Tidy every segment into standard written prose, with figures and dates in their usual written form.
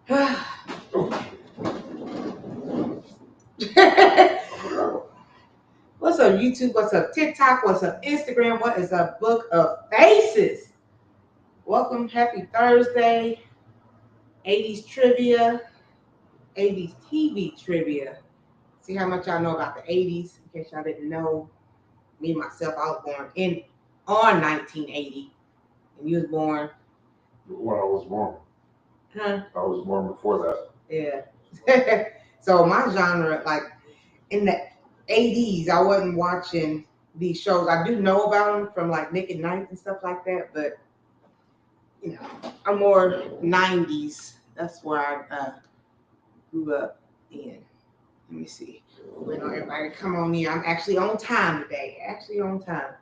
What's up, YouTube? What's up, TikTok? What's up, Instagram? What is a book of faces? Welcome, happy Thursday. 80's trivia, 80's TV trivia. See how much y'all know about the 80's. In case y'all didn't know, me myself, I was born on 1980, and you was born when I was born. Huh? I was born before that. Yeah. So my genre, like in the 80's, I wasn't watching these shows. I do know about them from like Nick at Night and stuff like that, but you know, I'm more 90's. That's where I grew up in. Let me see. We know everybody come on in. I'm actually on time today. Actually on time.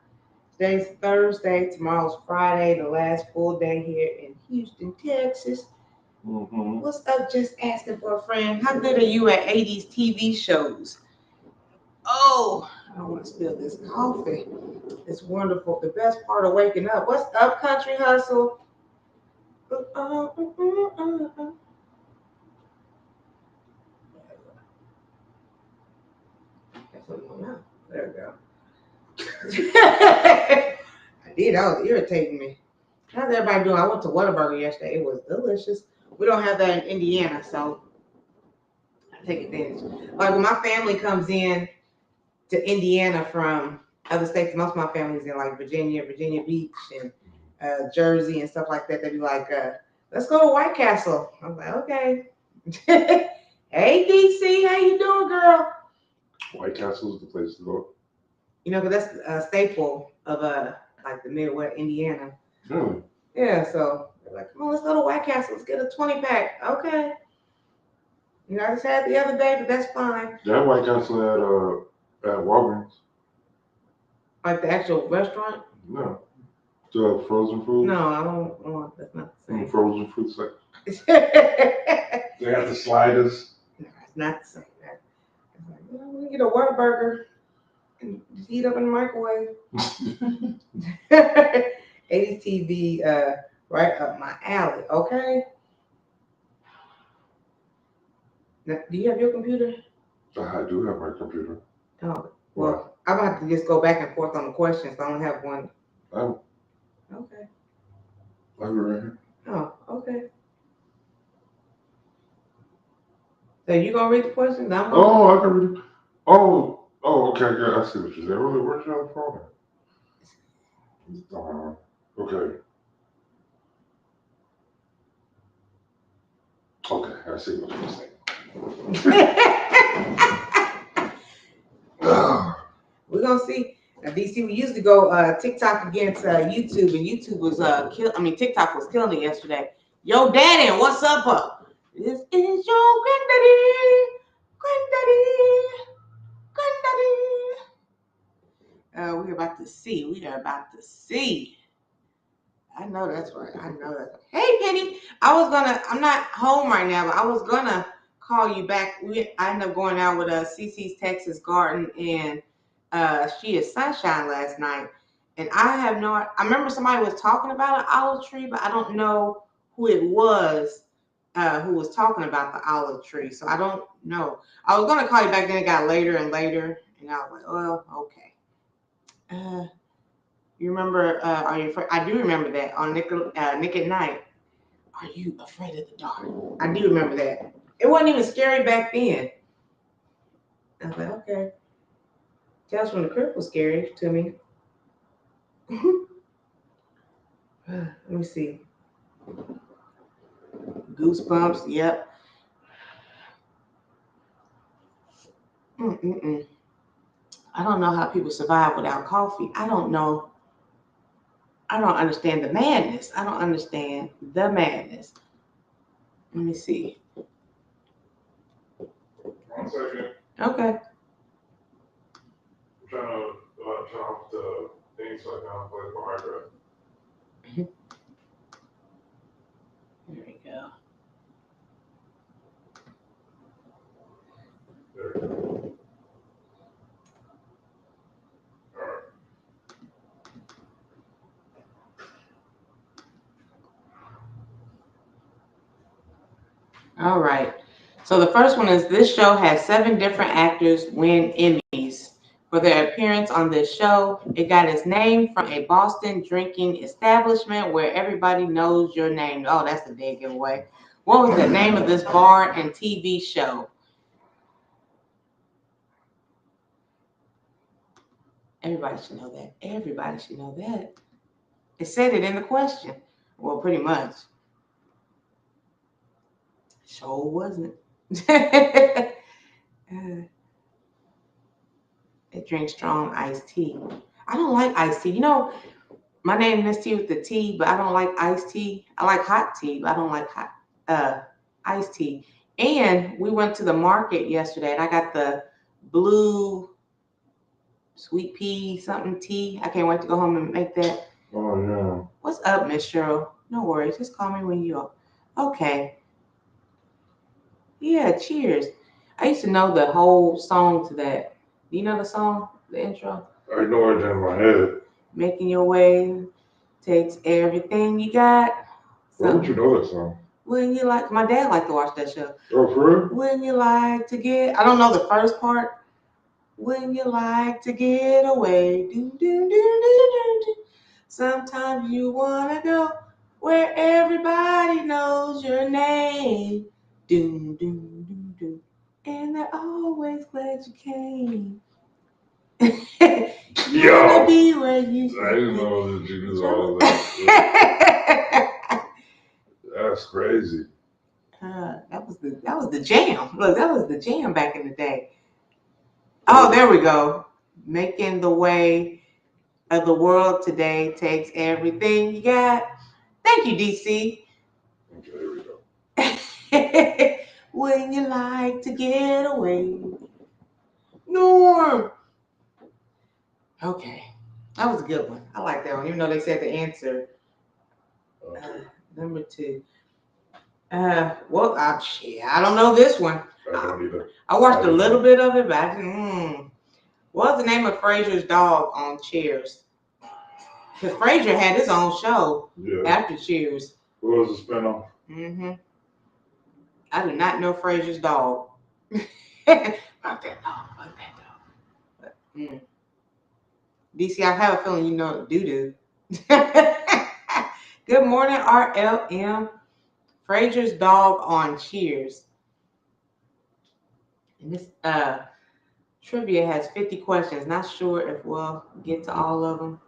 Today's Thursday. Tomorrow's Friday, the last full day here in Houston, Texas. Mm-hmm. What's up? Just asking for a friend. How good are you at 80's TV shows? Oh, I don't want to spill this coffee. It's wonderful. The best part of waking up. What's up, Country Hustle? That's what's going on. There we go. I did. That was irritating me. How's everybody doing? I went to Whataburger yesterday. It was delicious. We don't have that in Indiana, so I take advantage. Like when my family comes in to Indiana from other states, most of my family's in like Virginia Beach, and Jersey and stuff like that. They'd be like, let's go to White Castle. I'm like, okay. Hey, DC, how you doing, girl? White Castle is the place to go. You know, because that's a staple of like the Midwest, Indiana. Really? Yeah, so they're like, come on, let's go to White Castle. Let's get a 20-pack. Okay. You know, I just had it the other day, but that's fine. That White Castle at Walgreens. Like the actual restaurant? No. The frozen food? No, I don't want. That's not the same. Frozen food section. They have the sliders. No, it's not the same. It's like, well, we can get a Whataburger and just heat up in the microwave. 80's TV, right up my alley. Okay. Now, do you have your computer? I do have my computer. Oh, well, I'm about to just go back and forth on the questions. So I don't have one. Oh. Okay. I have it right here. Oh, okay. So you gonna read the questions? I can read it. Oh, okay. Yeah, I see what you said. Where's your phone at? Okay. Okay, I see what you're saying. We're gonna see. Now, DC, we used to go TikTok against YouTube, and YouTube was TikTok was killing it yesterday. Yo, Daddy, what's up? This is your granddaddy. We're about to see. We are about to see. I know that's right. I know that. Hey, Penny. I'm not home right now, but I was gonna call you back. I ended up going out with CC's Texas Garden and She Is Sunshine last night. And I remember somebody was talking about an olive tree, but I don't know who it was who was talking about the olive tree. So I don't know. I was gonna call you back, then it got later and later, and I was like, well, okay. You remember, are you afraid? I do remember that on Nick at Night. Are you afraid of the dark? I do remember that. It wasn't even scary back then. I was like, okay. Tales from the Crypt was scary to me. Let me see. Goosebumps, yep. I don't know how people survive without coffee. I don't know. I don't understand the madness. I don't understand the madness. Let me see. 1 second. Okay. I'm trying to turn off the thing so I can play for hard drive. There we go. There we go. All right. All right. So the first one is this show has 7 different actors win Emmys for their appearance on this show. It got its name from a Boston drinking establishment where everybody knows your name. Oh, that's a dead giveaway. What was the name of this bar and TV show? Everybody should know that. Everybody should know that. It said it in the question. Well, pretty much. Sure wasn't. It drinks strong iced tea. I don't like iced tea. You know, my name is tea with the tea, but I don't like iced tea. I like hot tea, but I don't like hot iced tea. And we went to the market yesterday, and I got the blue sweet pea something tea. I can't wait to go home and make that. Oh yeah. What's up, Miss Cheryl? No worries. Just call me when you're okay. Yeah, cheers. I used to know the whole song to that. Do you know the song, the intro? I know it in my head. Making your way takes everything you got. Why would you know that song? When you like, my dad liked to watch that show. Oh, for real? When you like to get, I don't know the first part. When you like to get away, do, do, do, do, do. Sometimes you wanna go where everybody knows your name. Doom, doom, doom, doom. And they're always glad you came. You wanna be where you I didn't know that you knew all of that. That's crazy. That was the jam. Look, that was the jam back in the day. Oh, there we go. Making the way of the world today takes everything you got. Thank you, DC. Okay, there we go. When you like to get away. Norm. Okay. That was a good one. I like that one, even though they said the answer. Number 2. Well, I don't know this one. I don't either. I watched a little bit of it, but I didn't. What's the name of Frasier's dog on Cheers? Because Frasier had his own show after Cheers. What was the spinoff? Mm-hmm. I do not know Frasier's dog. Fuck that dog. Fuck that dog. But, DC, I have a feeling you know doo-doo. Good morning, RLM. Frasier's dog on Cheers. And this trivia has 50 questions. Not sure if we'll get to all of them.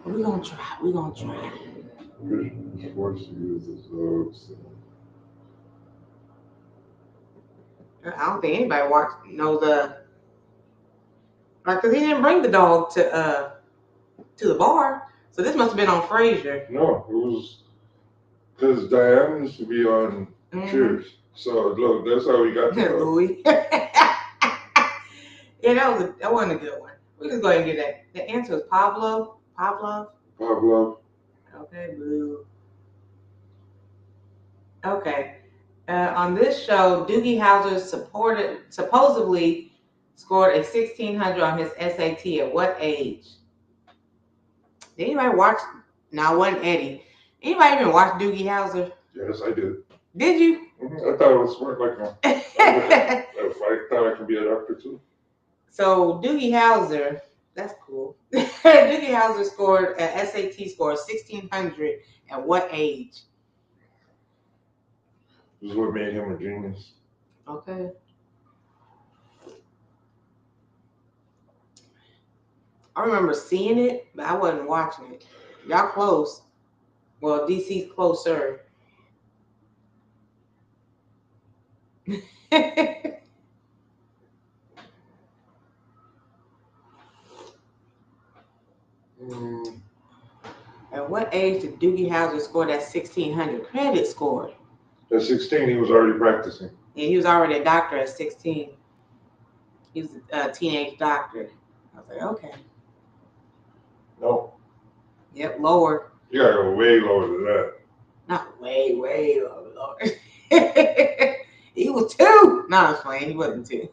We're gonna try. We're gonna try. I don't think anybody knows because he didn't bring the dog to the bar. So this must have been on Frasier. No, it was because Diane used to be on Cheers. So look, that's how we got to Louis. Yeah, that wasn't a good one. We just go ahead and get that. The answer was Pavlov. Okay, boo. Okay. On this show, Doogie Howser supposedly scored a 1600 on his SAT at what age? Did anybody watch? No, it wasn't Eddie. Anybody even watch Doogie Howser? Yes, I did. Did you? I thought it was smart like him. I thought I could be a doctor too. So Doogie Howser, that's cool. Doogie Howser scored an SAT score of 1600 at what age? This is what made him a genius. Okay. I remember seeing it, but I wasn't watching it. Y'all close. Well, DC's closer. At what age did Doogie Howser score that 1600 credit score? At 16, he was already practicing. Yeah, he was already a doctor at 16. He was a teenage doctor. I was like, okay. No. Yep, lower. You gotta go way lower than that. Not way, way lower. He was 2. No, I'm playing. He wasn't 2.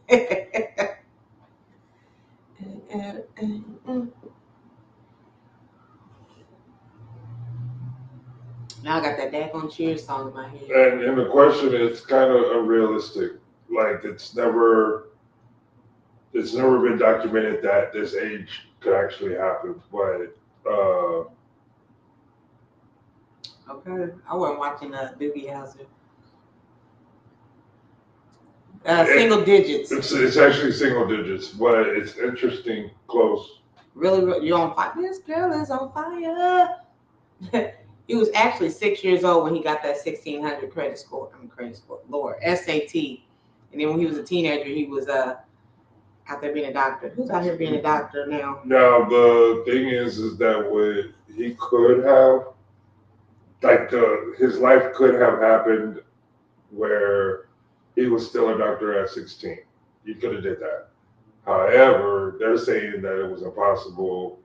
Now I got that daggone Cheers song in my head. And the question is kind of unrealistic. Like it's never been documented that this age could actually happen. But Okay, I wasn't watching Doogie Howser. it, Single digits. it's actually single digits, but it's interesting, close. Really, you on fire? This girl is on fire. He was actually 6 years old when he got that 1600 credit score. Lord, SAT. And then when he was a teenager, he was out there being a doctor. Who's out here being a doctor now? Now the thing is that what he could have, like his life could have happened where he was still a doctor at 16. He could have did that. However, they're saying that it was impossible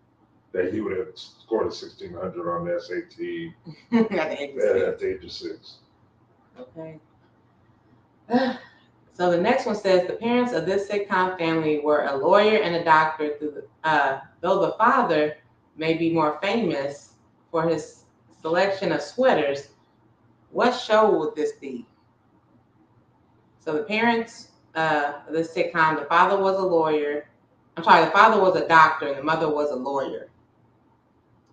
that he would have scored a 1600 on the SAT at the age of 6. Okay. So the next one says the parents of this sitcom family were a lawyer and a doctor. Though the father may be more famous for his selection of sweaters, what show would this be? So the parents of this sitcom, the father was a lawyer. I'm sorry, the father was a doctor and the mother was a lawyer.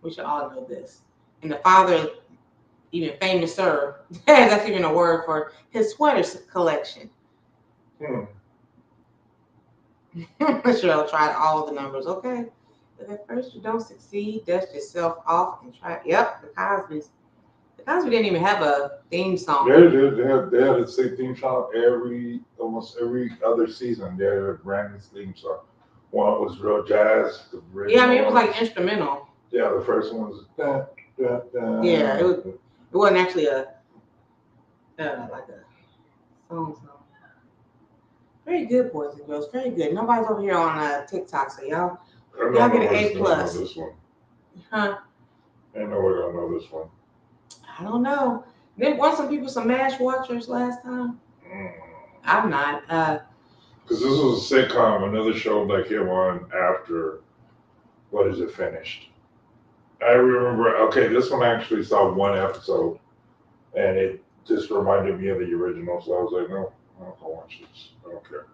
We should all know this. And the father, even famouser, that's even a word for his sweaters collection. Cheryl tried all the numbers, okay? If at first you don't succeed, dust yourself off and try. Yep, the Cosby's. The Cosby didn't even have a theme song. They had the same theme song almost every other season. They had a brand new theme song. One was real jazz. Yeah, I mean it was like instrumental. Yeah, the first one was da, da, da. Yeah, it wasn't actually a like a song. Very good, boys and girls. Very good. Nobody's over here on TikTok, so y'all get an A+. This one. Huh? Ain't no way I know this one. I don't know. There weren't some people some MASH watchers last time. I'm not. Because this was a sitcom, another show that came on after What Is It Finished. I remember, okay, this one I actually saw one episode, and it just reminded me of the original, so I was like, no, I don't watch this. I don't care.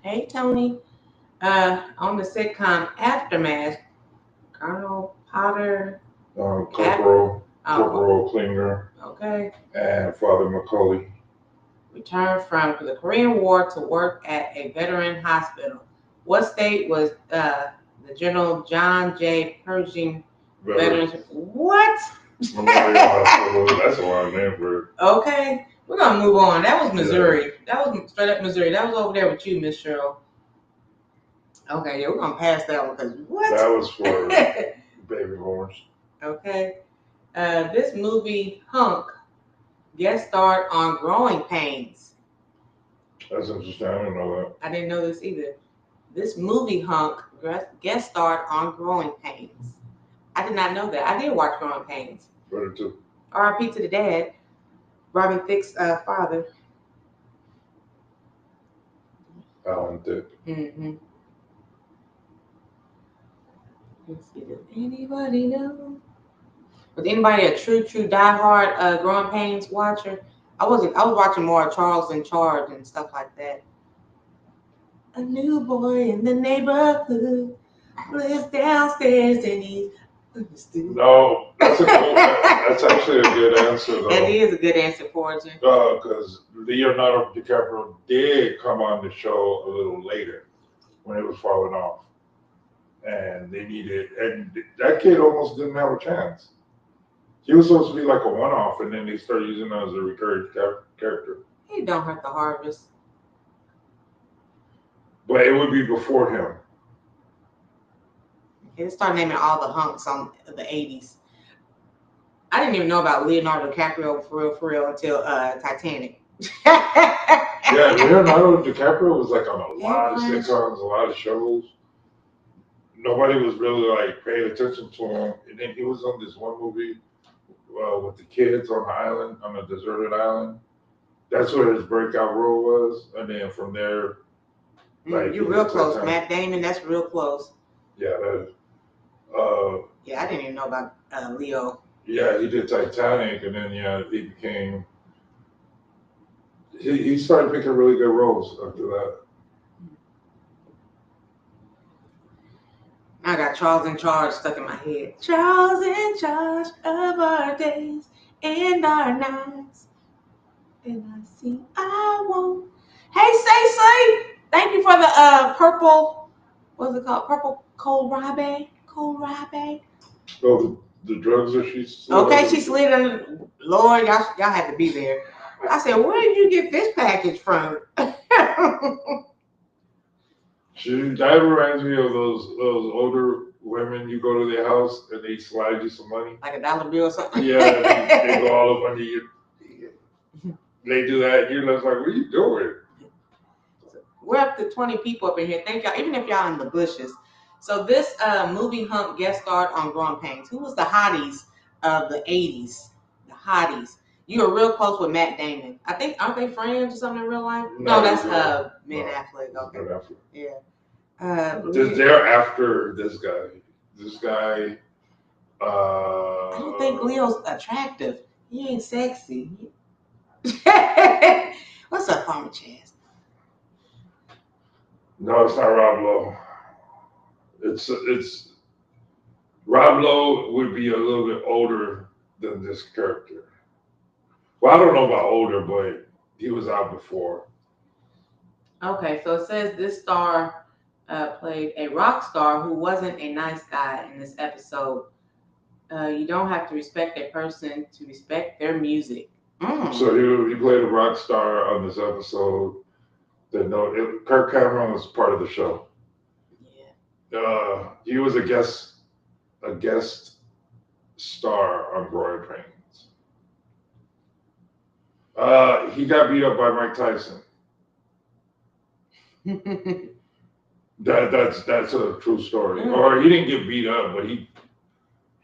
Hey, Tony. On the sitcom Aftermath, Colonel Potter. Corporal Klinger. Okay. And Father Macaulay. Returned from the Korean War to work at a veteran hospital. What state was the General John J. Pershing Veterans? What? That's a long name for it. Okay, we're gonna move on. That was Missouri. Yeah. That was straight up Missouri. That was over there with you, Miss Cheryl. Okay, yeah, we're gonna pass that one because what? That was for baby boomers. Okay. This movie Hunk guest starred on Growing Pains. That's interesting. I didn't know that. I didn't know this either. This movie Hunk guest starred on Growing Pains. I did not know that. I did watch Growing Pains. Better too. R.I.P. to the dad, Robin Thicke's father. Alan Thicke. Mm-hmm. Let's see. Does anybody know? Was anybody a true diehard Growing Pains watcher? I was watching more Charles in Charge and stuff like that. A new boy in the neighborhood lives downstairs and he's no, that's actually a good answer though. That is a good answer for you. Because Leonardo DiCaprio did come on the show a little later when it was falling off, and that kid almost didn't have a chance. He was supposed to be like a one-off, and then they started using him as a recurring character. He don't hurt the harvest. But it would be before him. Okay, let's start naming all the hunks on the 80's. I didn't even know about Leonardo DiCaprio for real until Titanic. Yeah, Leonardo DiCaprio was like on a lot of sitcoms, a lot of shows. Nobody was really like paying attention to him, and then he was on this one movie with the kids on the island, on a deserted island. That's where his breakout role was, and then from there, like you're real close, Matt Damon. That's real close. Yeah, that is. Yeah, I didn't even know about Leo. Yeah, he did Titanic, and then he started picking really good roles after that. I got Charles in Charge stuck in my head. Charles in charge of our days and our nights. And I see I won't. Hey, Say. Thank you for the purple, what's it called? Purple kohlrabi. Kohlrabi. Oh, the drugs that she slid Okay, under she the- slid under. Lord, y'all had to be there. I said, where did you get this package from? That reminds me of those older women. You go to their house and they slide you some money. Like a dollar bill or something. Yeah, they go all up under you. They do that. You're just like, what are you doing? We're up to 20 people up in here. Thank y'all, even if y'all in the bushes. So this movie hump guest starred on Growing Pains. Who was the hotties of the 80s? The hotties. You were real close with Matt Damon. I think, aren't they friends or something in real life? No, that's Ben Affleck. Okay. Ben Affleck. Yeah. They're after this guy. This guy. I don't think Leo's attractive. He ain't sexy. What's up, Farmer Chaz? No, it's not Rob Lowe. It's Rob Lowe would be a little bit older than this character. Well, I don't know about older, but he was out before. Okay, so it says this star played a rock star who wasn't a nice guy in this episode. You don't have to respect a person to respect their music. So he played a rock star on this episode. Kirk Cameron was part of the show. Yeah. He was a guest star on Growing Pains. He got beat up by Mike Tyson. That's a true story. Or he didn't get beat up, but he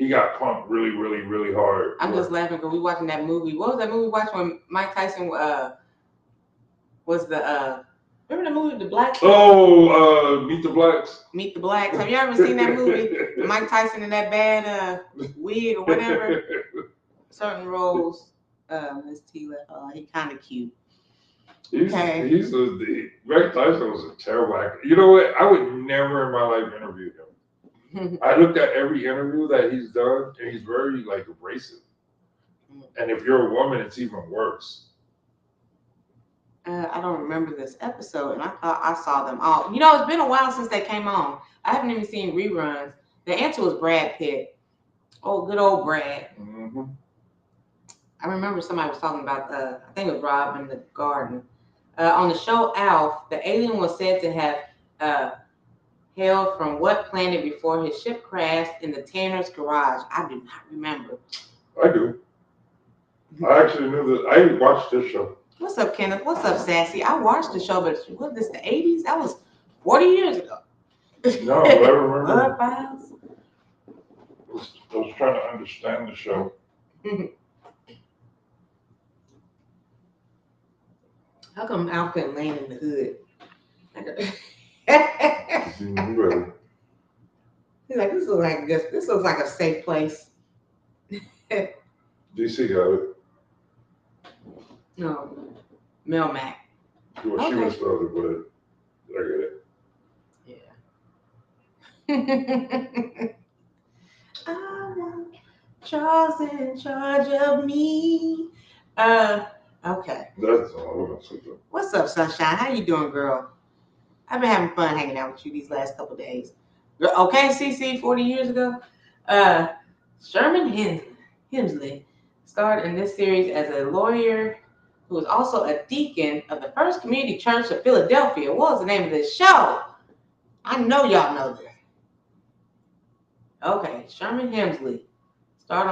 got pumped really, really, really hard. I'm just laughing because we watching that movie. What was that movie we watched when Mike Tyson was the remember the movie The Black? Oh, Meet the Blacks. Meet the Blacks. Have you ever seen that movie? Mike Tyson in that bad wig or whatever. Certain roles. Miss Tila. He kind of cute. Mike Tyson was a terrible actor. You know what? I would never in my life interview him. I looked at every interview that he's done, and he's very abrasive. And if you're a woman, it's even worse. I don't remember this episode, and I thought I saw them all. You know, it's been a while since they came on. I haven't even seen reruns. The answer was Brad Pitt. Oh, good old Brad. Mm-hmm. I remember somebody was talking about, I think it was Rob in the Garden. On the show Alf, the alien was said to have hailed from what planet before his ship crashed in the Tanner's garage? I do not remember. I do. I actually knew that. I watched this show. What's up, Kenneth? What's up, Sassy? I watched the show, but what, this the 80s? That was 40 years ago. No, I remember. Blood Files? I was trying to understand the show. How come Al couldn't land in the hood? He's like, this looks like a safe place. DC got it. No, Melmac. Well, she was started, but I get it. Yeah. I want Charles in charge of me. Okay. That's all. What's up, Sunshine? How you doing, girl? I've been having fun hanging out with you these last couple days. Okay, CC, 40 years ago. Sherman Hemsley starred in this series as a lawyer who was also a deacon of the First Community Church of Philadelphia. What was the name of this show? I know y'all know this. Okay, Sherman Hemsley starred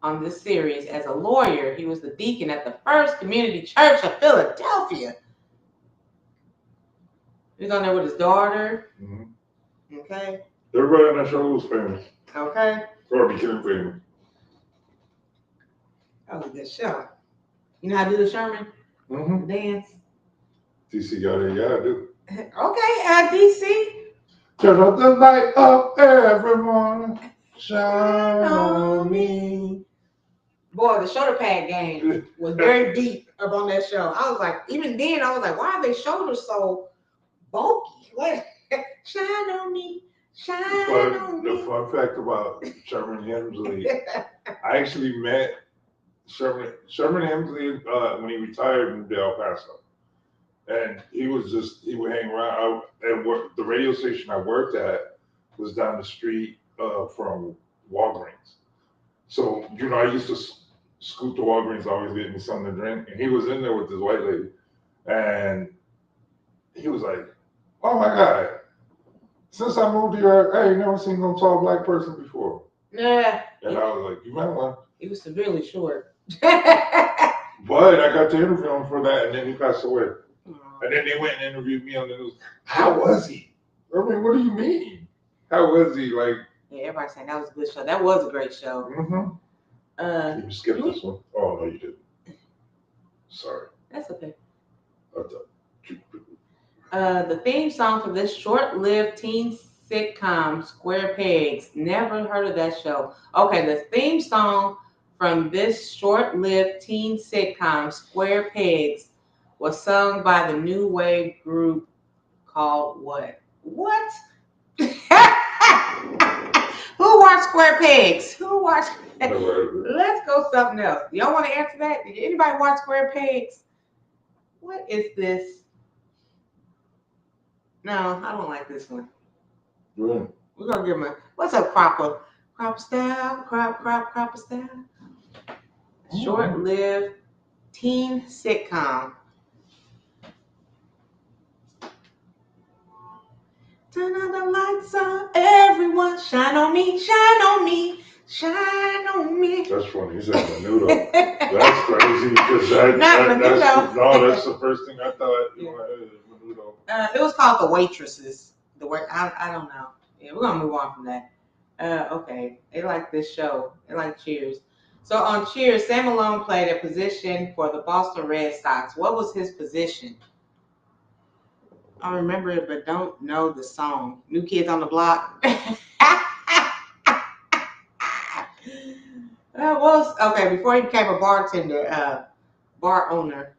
on this series as a lawyer. He was the deacon at the First Community Church of Philadelphia. He was on there with his daughter. Mm-hmm. Okay. Everybody on that show was famous. Okay. Or became famous. That was a good show. You know how to do the Sherman? Mm-hmm. Dance? DC got it. Yeah, I do. Okay, DC. Turn up the light up every morning. Shine on me. Boy, the shoulder pad game was very deep up on that show. I was like, even then, I was like, why are their shoulders so bulky? What? Shine on me, shine on The me. fun fact about Sherman Hemsley, I actually met Sherman Hemsley when he retired in El Paso. And he would hang around. The radio station I worked at was down the street from Walgreens. So, I used to scoot to Walgreens, always get me something to drink. And he was in there with this white lady. And he was like, oh my God, since I moved here, I ain't never seen no tall black person before. Yeah. And I was like, you met one. He was severely short. But I got to interview him for that, and then he passed away. And then they went and interviewed me on the news. How was he? I mean, what do you mean? How was he? Like, yeah, everybody's saying that was a good show. That was a great show. Mm-hmm. You skipped this one. Oh no, you didn't. Sorry. That's okay. The theme song for this short-lived teen sitcom, Square Pegs. Never heard of that show. Okay, the theme song from this short-lived teen sitcom, Square Pegs, was sung by the new wave group called what? What? Who watched Square Pegs? Who watched? Let's go something else. Y'all want to answer that? Did anybody watch Square Pegs? What is this? No, I don't like this one. Right. We're gonna give him a what's up, Cropper? Cropper style, Cropper style. Short-lived teen sitcom. Turn on the lights on, everyone. Shine on me, shine on me, shine on me. That's funny. He said Menudo. That's crazy because that's the first thing I thought. Yeah. Menudo. It was called The Waitresses. I don't know. Yeah, we're gonna move on from that. Okay, they like this show. They like Cheers. So on Cheers, Sam Malone played a position for the Boston Red Sox. What was his position? I remember it, but don't know the song. New Kids on the Block. Okay, before he became a bartender, bar owner,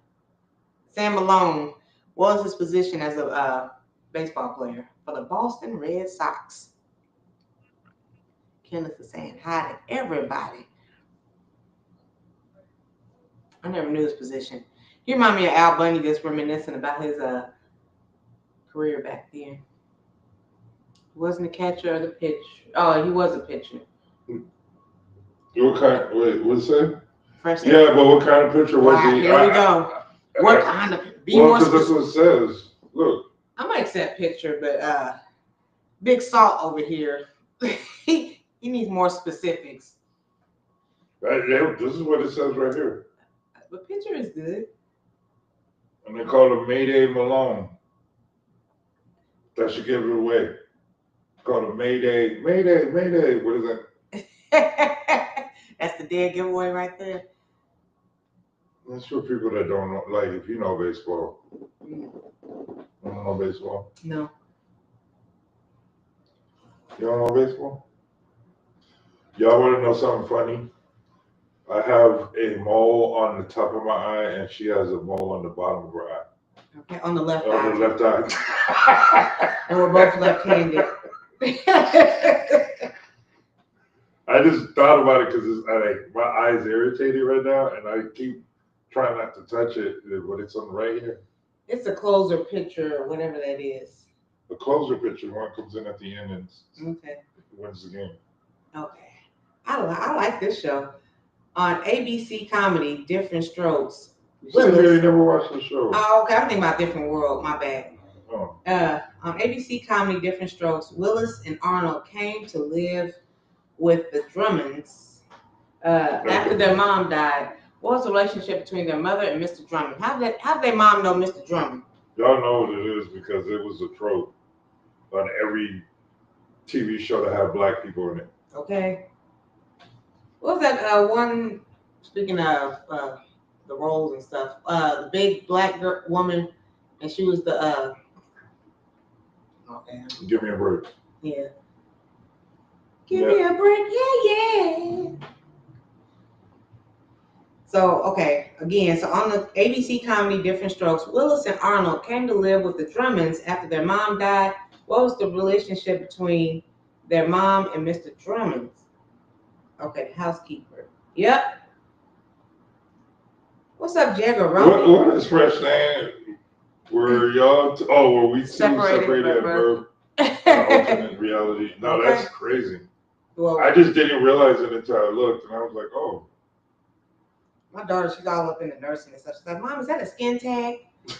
Sam Malone, what was his position as a baseball player for the Boston Red Sox? Kenneth is saying hi to everybody. I never knew his position. He reminded me of Al Bundy, just reminiscing about his career back then. He wasn't a catcher or the pitcher. Oh, he was a pitcher. What kind? Wait, what's that? First yeah, but what kind of pitcher was he? Here we go. What kind of? Because that's what it says. Look. I might accept pitcher, but Big Salt over here, he needs more specifics. This is what it says right here. But pitcher is good. And they call him Mayday Malone. That should give it away. Call him Mayday. What is that? That's the dead giveaway right there. That's for people that don't know, like if you know baseball. You don't know baseball? No. You don't know baseball? Y'all want to know something funny? I have a mole on the top of my eye, and she has a mole on the bottom of her eye. Okay, on the left eye. On the left eye. And we're both left-handed. I just thought about it because my eye's irritated right now, and I keep trying not to touch it, but it's on right here. It's a closer picture or whatever that is. The closer picture, one comes in at the end and wins the game. Okay. I like this show. On ABC Comedy, Different Strokes. Wait a minute, you never watched the show. Oh, okay. I'm thinking about Different World. My bad. Oh. On ABC Comedy, Different Strokes, Willis and Arnold came to live with the Drummonds after their mom died. What was the relationship between their mother and Mr. Drummond? How did their mom know Mr. Drummond? Y'all know what it is because it was a trope on every TV show that had black people in it. Okay. What was that one, speaking of the roles and stuff, the big black woman, and she was the, okay. Give me a break. Yeah. Give me a break. Yeah. So, okay, again, so on the ABC comedy Different Strokes, Willis and Arnold came to live with the Drummonds after their mom died. What was the relationship between their mom and Mr. Drummond? Okay, the housekeeper. Yep. What's up, Jagger? What is fresh name? Were y'all? Were we two separated at birth? Alternate reality. No, okay. That's crazy. Well, I just didn't realize it until I looked, and I was like, oh. My daughter, she's all up in the nursing and stuff. She's like, Mom, is that a skin tag?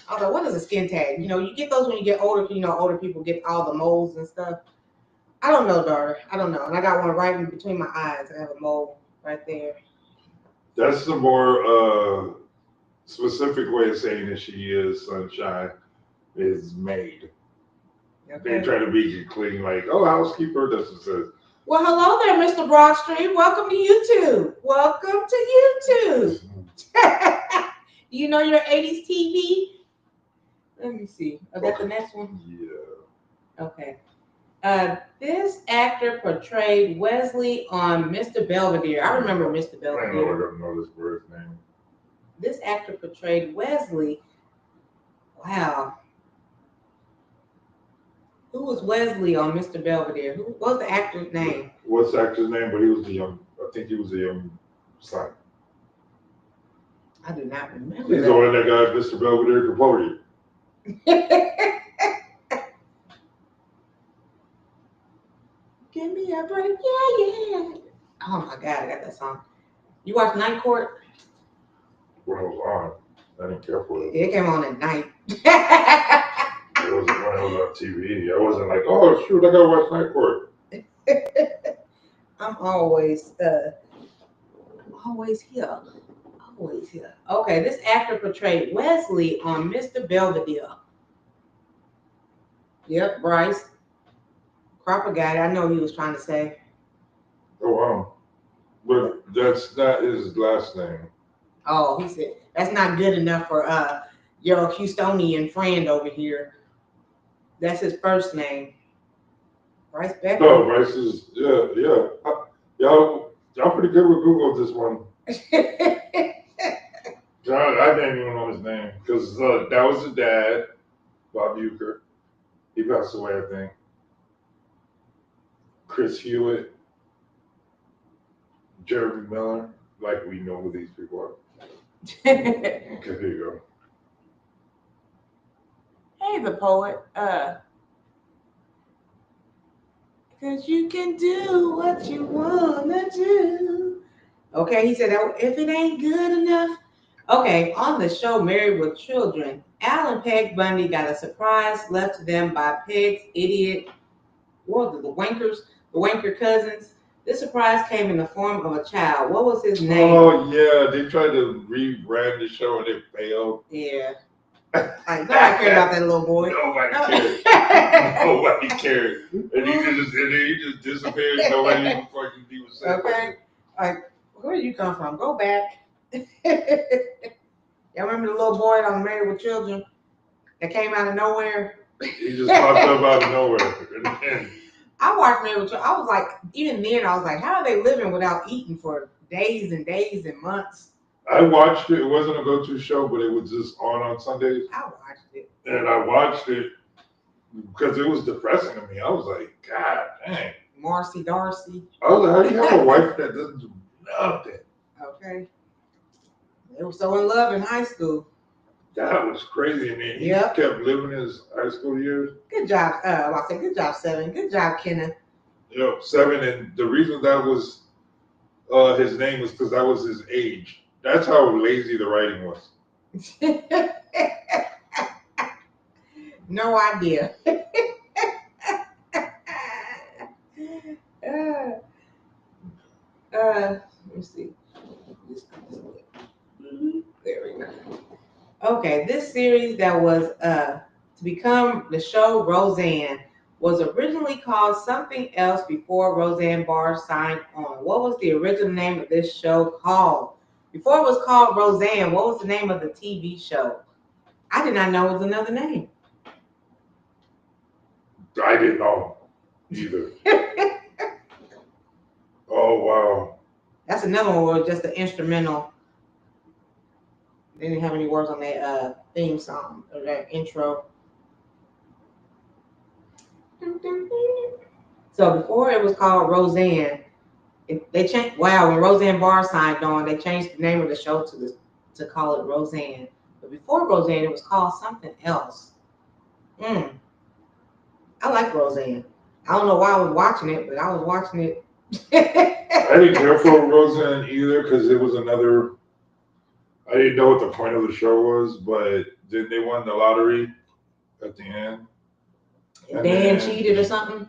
I was like, what is a skin tag? You know, you get those when you get older. You know, older people get all the moles and stuff. I don't know, daughter. I don't know. And I got one right in between my eyes. I have a mole right there. That's the more specific way of saying that she is sunshine is maid. Okay. They try to make it clean, like, oh, housekeeper. That's what it says. Well, hello there, Mr. Broadstreet. Welcome to YouTube. Welcome to YouTube. You know your 80's TV? Let me see. Is that the next one? Yeah. Okay. This actor portrayed Wesley on Mr. Belvedere. I remember Mr. Belvedere. I don't know this bird's name. This actor portrayed Wesley. Wow. Who was Wesley on Mr. Belvedere? Who was the actor's name? What's the actor's name? But he was the young. I think he was the young son. I do not remember. He's the one that got Mr. Belvedere promoted. Give me a break, yeah. Oh my God, I got that song. You watch Night Court? When it was on, I didn't care for it. It came on at night. It wasn't when it was on TV. I wasn't like, oh shoot, I gotta watch Night Court. I'm always here. Always here. Okay, this actor portrayed Wesley on Mr. Belvedere. Yep, Bryce. Cropper got it. I know he was trying to say. Oh wow. But that's not his last name. Oh, he said that's not good enough for your Houstonian friend over here. That's his first name. Bryce Becker. No, Bryce is yeah. Y'all pretty good with Google this one. I didn't even know his name because that was his dad, Bob Euchre. He passed away, I think. Chris Hewitt, Jeremy Miller, like we know who these people are. Okay, here you go. Hey, the poet. Because you can do what you want to do. Okay, he said, if it ain't good enough. Okay, on the show Married with Children, Al and Peg Bundy got a surprise left to them by Peg's idiot, what was it, the Wanker cousins. This surprise came in the form of a child. What was his name? Oh, yeah, they tried to rebrand the show and it failed. Yeah. Like, nobody cared about that little boy. Nobody cared. Nobody cared. And he just disappeared. Nobody even fucking even said okay. Like, where did you come from? Go back. Y'all remember the little boy on Married with Children that came out of nowhere? He just popped up out of nowhere. I watched Married with Children. I was like, even then, I was like, how are they living without eating for days and days and months? I watched it. It wasn't a go-to show, but it was just on Sundays. I watched it. And I watched it because it was depressing to me. I was like, God dang. Marcy Darcy. I was like, how do you have a wife that doesn't do nothing? Okay. They were so in love in high school. That was crazy. And then he kept living his high school years. Good job. I said, good job, Seven. Good job, Kenneth. Yep, Seven. And the reason that was his name was because that was his age. That's how lazy the writing was. No idea. Let me see. There we go. Okay, this series that was to become the show Roseanne was originally called something else before Roseanne Barr signed on. What was the original name of this show called? Before it was called Roseanne, what was the name of the TV show? I did not know it was another name. I didn't know either. Oh wow. That's another one where just the instrumental. They didn't have any words on that theme song or that intro. So before it was called Roseanne, they changed. Wow, when Roseanne Barr signed on, they changed the name of the show to call it Roseanne. But before Roseanne, it was called something else. Mm, I like Roseanne. I don't know why I was watching it, but I was watching it. I didn't care for Roseanne either because it was another. I didn't know what the point of the show was, but then they won the lottery at the end, and Dan then cheated or something.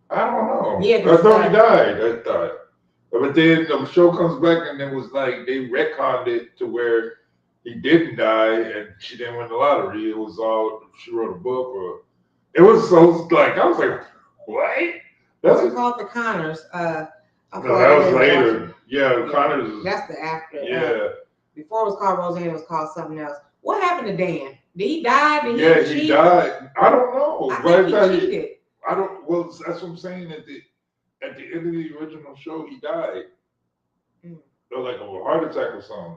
I don't know. Yeah, I because thought he died. I thought, but then the show comes back and it was like they retconned it to where he didn't die and she didn't win the lottery. It was all she wrote a book or it was so like I was like, what? what's That's it called? The Connors. I no, thought that I was never watched it. later. Yeah, Yeah, Connors. Is, that's the after. yeah, Before it was called Roseanne, it was called something else. What happened to Dan? Did he die? Did yeah, he he cheat? died. I don't know. I But think I he thought cheated. I don't. Well, that's what I'm saying. At the end of the original show, he died. Mm. Or like of a heart attack or something.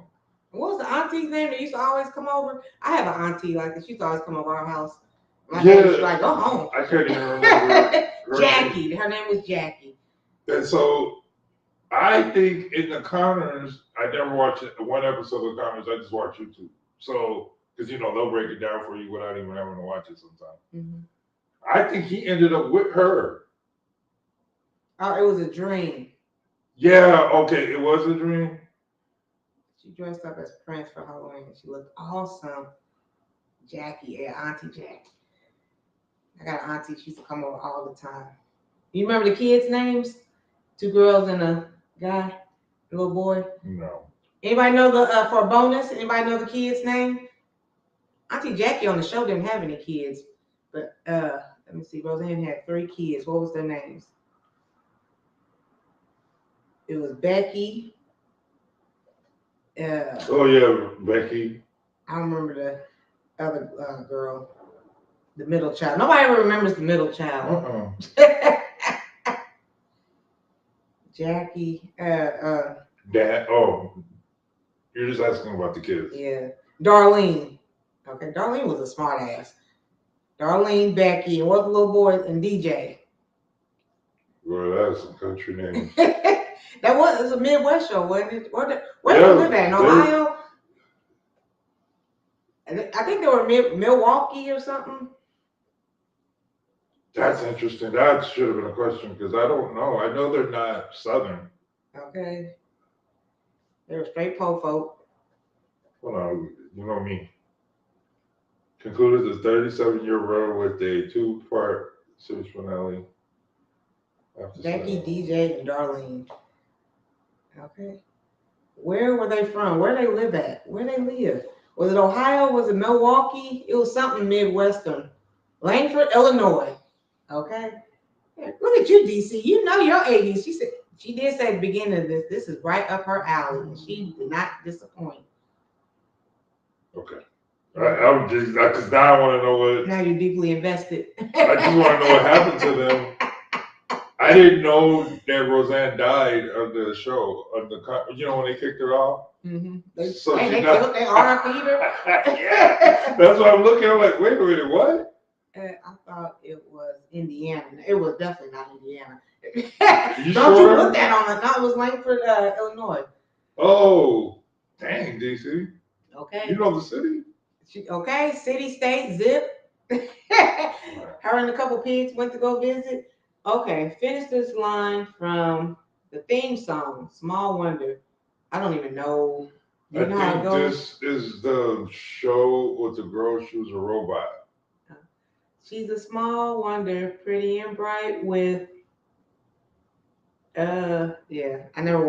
What was the auntie's name that used to always come over? I have an auntie like this. She used to always come over our house. My dad used to like, go home. I can't even remember her Jackie. name. Her name was Jackie. And so I think in the Connors, I never watched one episode of Connors. I just watch YouTube. So because they'll break it down for you without even having to watch it sometimes. Mm-hmm. I think he ended up with her. Oh, it was a dream. Yeah, okay, it was a dream. She dressed up as Prince for Halloween. She looked awesome. Jackie, yeah, Auntie Jackie. I got an auntie. She used to come over all the time. You remember the kids' names? 2 girls and a guy, a little boy. No. Anybody know the for a bonus? Anybody know the kid's name? Auntie Jackie on the show didn't have any kids, but let me see. Roseanne had 3 kids. What was their names? It was Becky. Oh yeah, Becky. I don't remember the other girl, the middle child. Nobody ever remembers the middle child. Jackie. Dad. Oh, you're just asking about the kids. Yeah. Darlene. Okay, Darlene was a smart ass. Darlene, Becky, and what the little boy and DJ. Well, that's some country name. That was a Midwest show, wasn't it? Where did they live at? In Ohio? I think they were Milwaukee or something. That's interesting. That should have been a question because I don't know. I know they're not Southern. Okay. They were straight po folk. Hold on, you know me. Concluded the 37-year run with a 2-part series finale. Becky, DJ, and Darlene. Okay. Where were they from? Where they live at? Where they live? Was it Ohio? Was it Milwaukee? It was something Midwestern. Langford, Illinois. Okay. Look at you, DC. You know your 80s. She did say at the beginning of this is right up her alley. And she did not disappoint. Okay. I'm just because now I want to know what. Now you're deeply invested. I just want to know what happened to them. I didn't know that Roseanne died on the show. When they kicked her off. Mm-hmm. They killed their arm feeder. Yeah, that's what I'm looking. I'm like, wait a minute, what? I thought it was Indiana. It was definitely not Indiana. You Don't sure? you put that on it? No, it was Langford, Illinois. Oh, dang, DC. Okay. You know the city? Okay, city, state, zip. Her and a couple pigs went to go visit. Okay, finish this line from the theme song, Small Wonder. I don't even know. You know how it goes? This is the show with the girl. She was a robot. She's a small wonder, pretty and bright with yeah. I never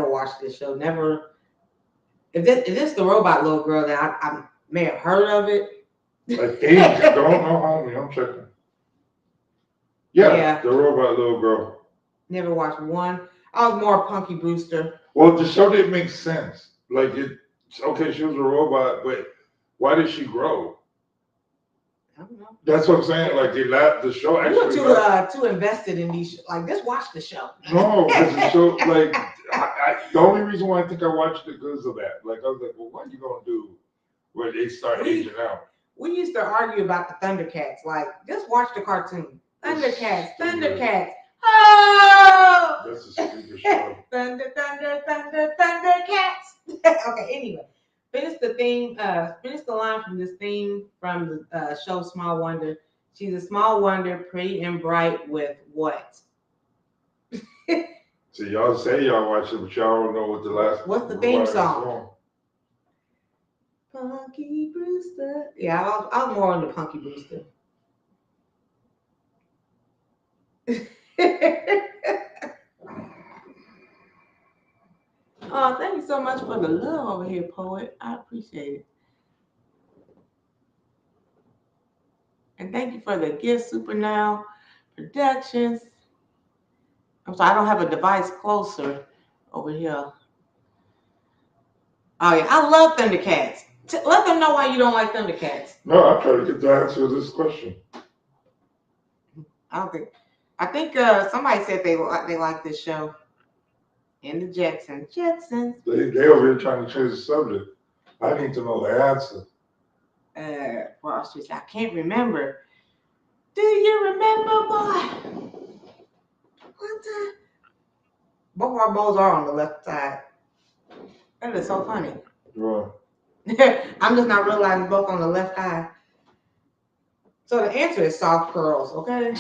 watched this show. Never. If this the robot little girl that I may have heard of it. I think. Don't know, homie. I'm checking. Yeah, the robot little girl. Never watched one. I was more Punky Brewster. Well, the show didn't make sense. Like okay, she was a robot, but why did she grow? I don't know. That's what I'm saying. Like the show You were actually. too invested in these. Like, just watch the show. No, because the show like the only reason why I think I watched it because of that. Like I was like, well, what are you gonna do when they start aging out? We used to argue about the Thundercats. Like, just watch the cartoon. Thundercats, Thundercats. Oh! That's a stupid show. Thunder, thunder, thunder, Thundercats. Okay, anyway. Finish the theme, finish the line from this theme from the show Small Wonder. She's a small wonder, pretty and bright with what? So y'all say y'all watch it, but y'all don't know what the last. What's the theme song? Punky Brewster. Yeah, I was more on the Punky Brewster. Oh, thank you so much for the love over here, poet. I appreciate it. And thank you for the gift, Super Now Productions. I'm sorry, I don't have a device closer over here. Oh yeah, I love Thundercats. Let them know why you don't like Thundercats. No, I'm trying to get the answer to this question. I don't think. I think somebody said they like this show. And the Jetsons. They over here trying to change the subject. I need to know the answer. Frost I can't remember. Do you remember, boy? One time. Both our bowls are on the left side. That is so funny. Right. I'm just not realizing both on the left eye. So the answer is soft curls, okay?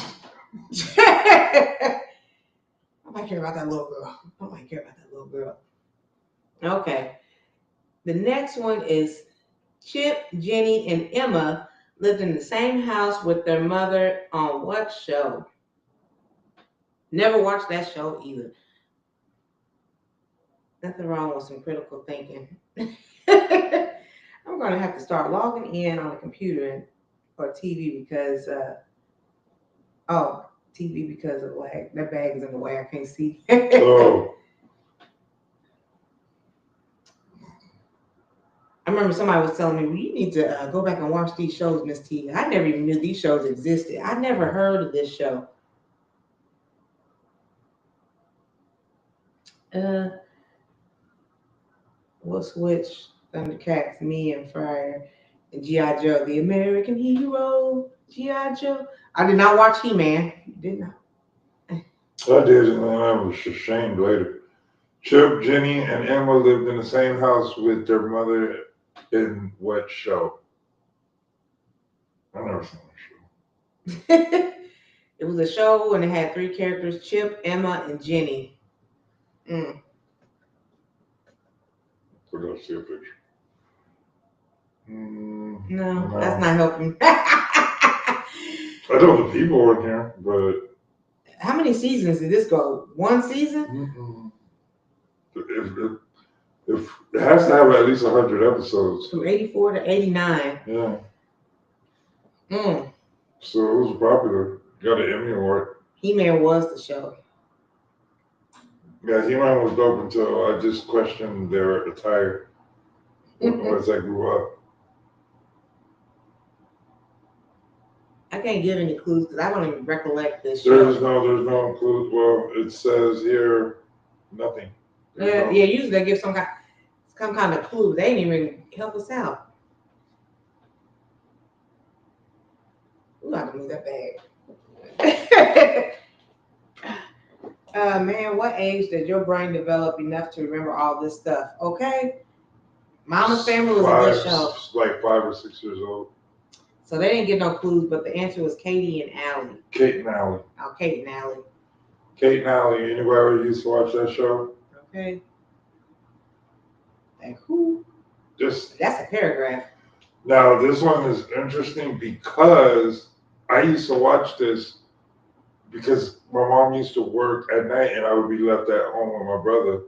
Nobody care about that little girl. Nobody care about that little girl. Okay. The next one is Chip, Jenny, and Emma lived in the same house with their mother on what show? Never watched that show either. Nothing wrong with some critical thinking. I'm going to have to start logging in on a computer or TV because, TV because of lag. That bag is in the way. I can't see. Oh. I remember somebody was telling me, well, you need to go back and watch these shows, Miss T. I never even knew these shows existed. I never heard of this show. We'll switch Thundercats, me and Fryer, and G.I. Joe, the American hero, G.I. Joe. I did not watch He-Man. Did not. I did, and then I was ashamed later. Chip, Jenny, and Emma lived in the same house with their mother in what show? I never seen that show. It was a show and it had three characters, Chip, Emma, and Jenny. We're going to see a picture. No, that's not helping. I know the people were in here, but... How many seasons did this go? One season? Mm-hmm. If it has to have at least 100 episodes. From 84 to 89. Yeah. So it was popular. Got an Emmy Award. He-Man was the show. Yeah, He-Man was dope until I just questioned their attire as I grew up. I can't give any clues because I don't even recollect this show. There's no clues. Well, it says here nothing. Yeah, usually they give some kind of clue. They didn't even help us out. Ooh, I can move that bag. Man, what age did your brain develop enough to remember all this stuff? Okay. Mama's Family was a good show. Like 5 or 6 years old. So they didn't get no clues, but the answer was Katie and Allie. Kate and Allie. Oh, Kate and Allie. Kate and Allie. Anybody used to watch that show? Okay. Like who? That's a paragraph. Now this one is interesting because I used to watch this because my mom used to work at night and I would be left at home with my brother,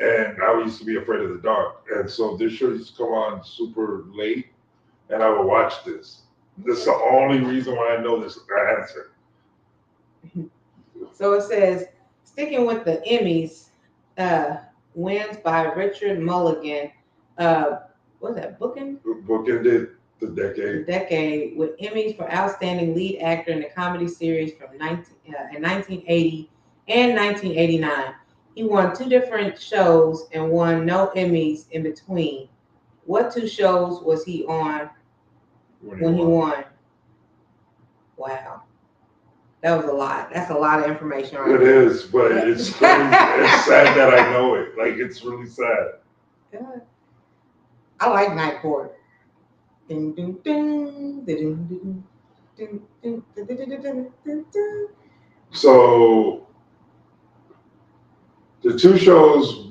and I used to be afraid of the dark, and so this show used to come on super late, and I would watch this. That's the only reason why I know this answer. So it says, sticking with the Emmys, wins by Richard Mulligan. What's that, Bookin? Bookended The decade. with Emmys for Outstanding Lead Actor in a Comedy Series in 1980 and 1989. He won 2 different shows and won no Emmys in between. What 2 shows was he on when he won? Wow. That was a lot. That's a lot of information. It is, but it's sad that I know it. Like, it's really sad. I like Night Court. So the 2 shows,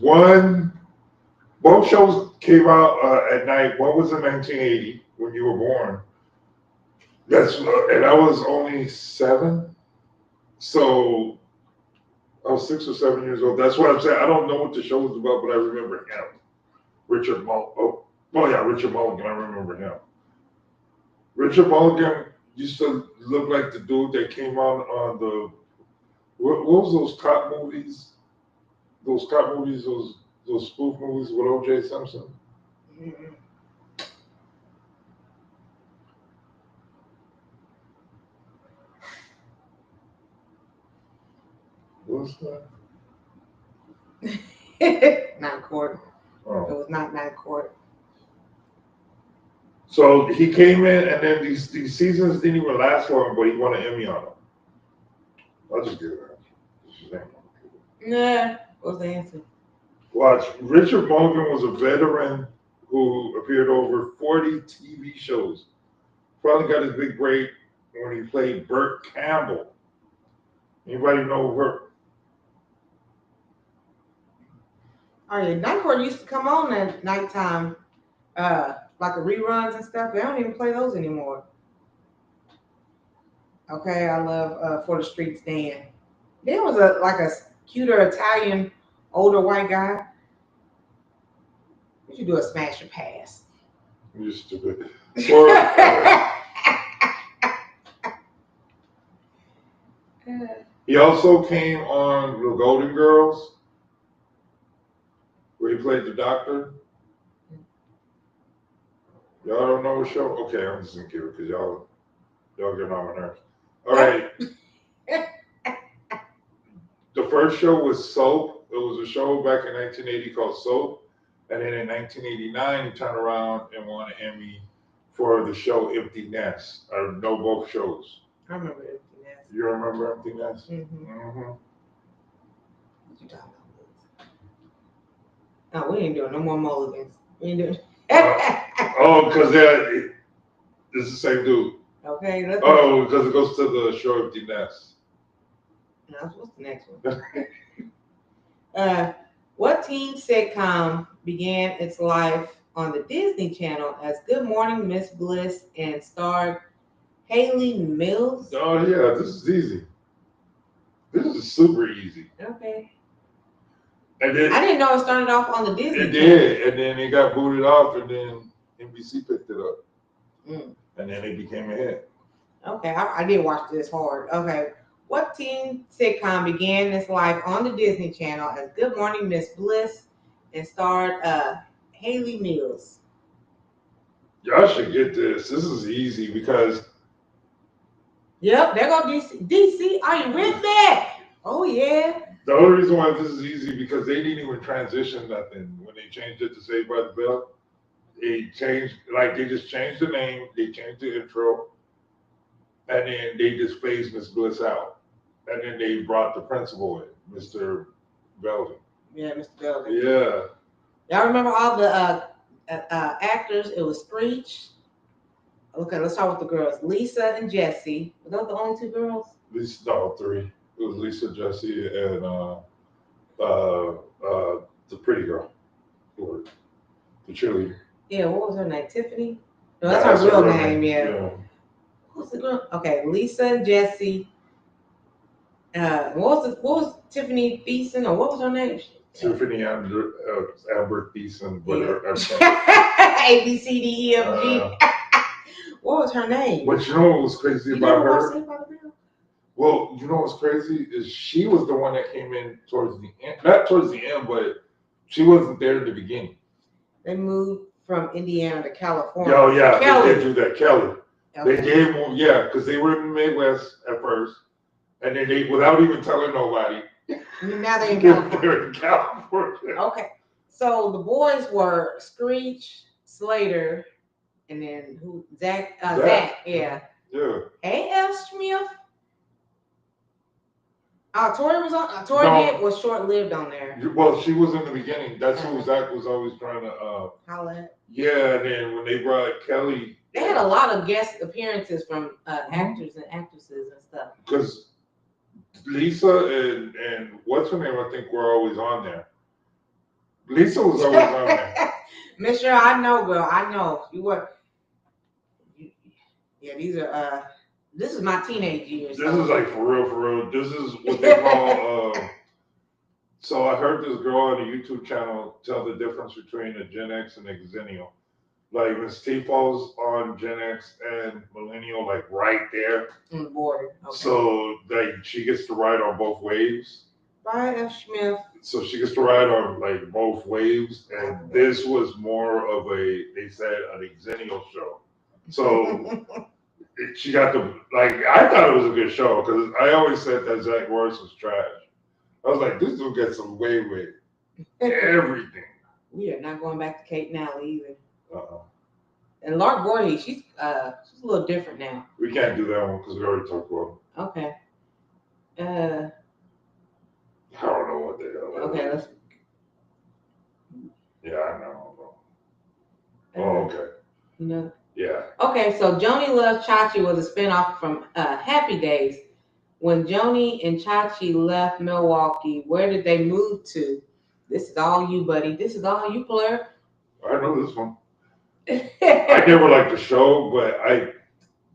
both shows came out at night. One was in 1980 when you were born. And I was only 7, so I was 6 or 7 years old. That's what I'm saying. I don't know what the show was about, but I remember him, Richard Mulligan. Oh yeah, Richard Mulligan. I remember him. Richard Mulligan used to look like the dude that came on the what was those cop movies? Those spoof movies with O.J. Simpson. Mm-hmm. What's that? Night Court. Oh. It was not Night Court. So he came in, and then these seasons didn't even last for him, but he won an Emmy on them. I'll just give it that. Nah. What's the answer? Watch. Richard Mulligan was a veteran who appeared over 40 TV shows. Probably got his big break when he played Burt Campbell. Anybody know Burt? Oh yeah, Night Court used to come on at nighttime, like the reruns and stuff. They don't even play those anymore. Okay, I love For the Streets Dan. There was a cuter Italian older white guy. You should do a smash and pass. You're stupid. He also came on The Golden Girls, where he played the doctor. Y'all don't know the show? Okay, I'm just gonna give it because y'all getting on my nerves. All right. The first show was Soap. It was a show back in 1980 called Soap. And then in 1989, he turned around and won an Emmy for the show Empty Nest. I know both shows. I remember Empty Nest. You remember Empty Nest? Mm-hmm. Mm-hmm. What you talking about? No, we ain't doing no more mulligans. We ain't doing. Because it's the same dude. Okay. Because it goes to the show Empty Nest. Now, what's the next one? What teen sitcom began its life on the Disney Channel as Good Morning Miss Bliss and starred Haley Mills? Oh yeah, this is easy. This is super easy. Okay. And then I didn't know it started off on the Disney Channel. It Channel. did, and then it got booted off, and then NBC picked it up. And then it became a hit. Okay, I did watch this hard. Okay. What teen sitcom began its life on the Disney Channel as Good Morning Miss Bliss and starred Haley Mills? Y'all should get this. This is easy because. Yep, there go DC. DC, are you with me? Oh yeah. The only reason why this is easy because they didn't even transition nothing when they changed it to Saved by the Bell. They just changed the name, they changed the intro, and then they just phased Miss Bliss out. And then they brought the principal in, Mr. Belden. Yeah, Mr. Belden. Yeah. Y'all remember all the actors? It was Screech. Okay, let's start with the girls. Lisa and Jessie. Were those the only 2 girls? No, 3. It was Lisa, Jessie, and the pretty girl, or the cheerleader. Yeah, what was her name? Tiffany? No, that's her real name. Yeah. What's the girl? Okay, Lisa and Jessie. What was Tiffany Thiessen, or what was her name? Tiffany Amber Thiessen, but A B C D E F G. What was her name? But you know what was crazy about her? Well, you know what's crazy is she was the one that came in towards the end. Not towards the end, but she wasn't there at the beginning. They moved from Indiana to California. Oh yeah, Kelly. they did do that, Kelly. Okay. They gave him, yeah, because they were in the Midwest at first, and then they, without even telling nobody, Now they're in California. they're in California. Okay. So the boys were Screech, Slater, and then who? Zach. Zach. Yeah. Yeah. A.F. Smith. Tori was on. Was short lived on there. Well, she was in the beginning. That's who Zach was always trying to. Holla. Yeah, and then when they brought Kelly, they had a lot of guest appearances from actors and actresses and stuff. Because Lisa and what's her name? I think were always on there. Lisa was always on there. Miss Cheryl, I know, girl. I know you were. Yeah, these are. This is my teenage years. This is like for real, for real. This is what they call. So I heard this girl on a YouTube channel tell the difference between a Gen X and a Xennial. Like Miss Tifo's on Gen X and Millennial, like right there. On the border. Okay. So like she gets to ride on both waves. Right, F. Smith. So she gets to ride on like both waves, and this was more of a, they said, an Xennial show. So she got to, like, I thought it was a good show because I always said that Zach Morris was trash. I was like, this dude gets away with everything. We are not going back to Kate Nally either. Uh-uh. And Lark Voorhees, she's a little different now. We can't do that one because we already talked about it. Okay. I don't know what the hell. Okay, let's. Yeah, I know. Oh, okay. No. Yeah. Okay, so Joni Loves Chachi was a spinoff from Happy Days. When Joni and Chachi left Milwaukee, where did they move to? This is all you, buddy. This is all you, Blair. I know this one. I never liked the show, but I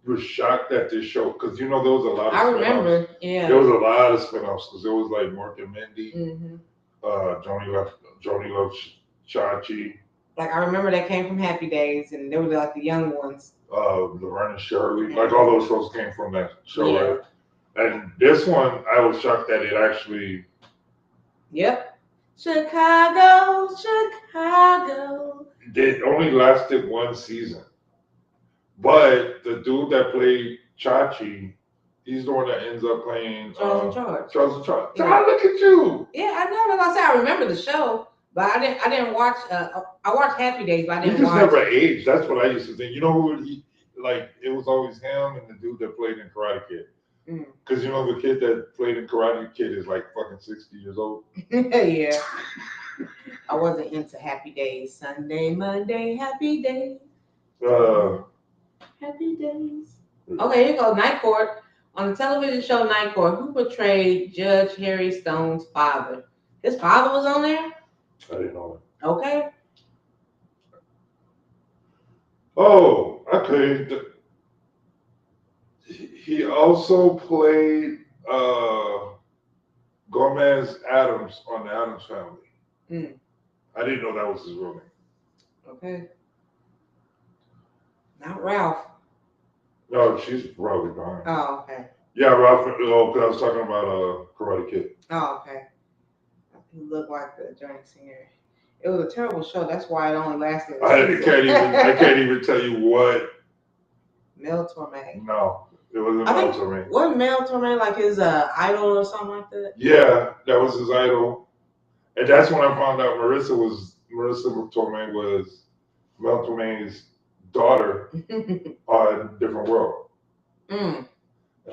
was shocked at this show because there was a lot of I remember, yeah. There was a lot of spinoffs because it was like Mork and Mindy, mm-hmm. Joni Loves Chachi. Like I remember they came from Happy Days, and they were like the young ones. Laverne and Shirley, like all those shows came from that show, right? And this one, I was shocked that it actually. Yep. Chicago. It only lasted one season. But the dude that played Chachi, he's the one that ends up playing Charles in Charge. Charles in Charge. Yeah. Look at you. Yeah, I know. Like I said, I remember the show, but I didn't watch. I watched Happy Days, but I didn't watch. He just never aged. That's what I used to think. You know who he like? It was always him and the dude that played in Karate Kid. Because the kid that played in Karate Kid is like fucking 60 years old. Yeah. I wasn't into Happy Days. Sunday, Monday, Happy Days. Happy Days. Okay, here you go. Night Court. On the television show Night Court, who portrayed Judge Harry Stone's father? His father was on there? I didn't know that. Okay. Oh, okay. He also played Gomez Adams on the Addams Family. I didn't know that was his real name. Okay. Not Ralph. No, she's probably behind. Oh, okay. Yeah, Ralph. Oh, because I was talking about Karate Kid. Oh, okay. He looked like the giant singer. It was a terrible show. That's why it only lasted. I can't even tell you what. Mel Torme. No, it wasn't Mel Torme. Wasn't Mel Torme like his idol or something like that? Yeah, that was his idol, and that's when I found out Marissa Torme was Mel Torme's daughter on Different World. And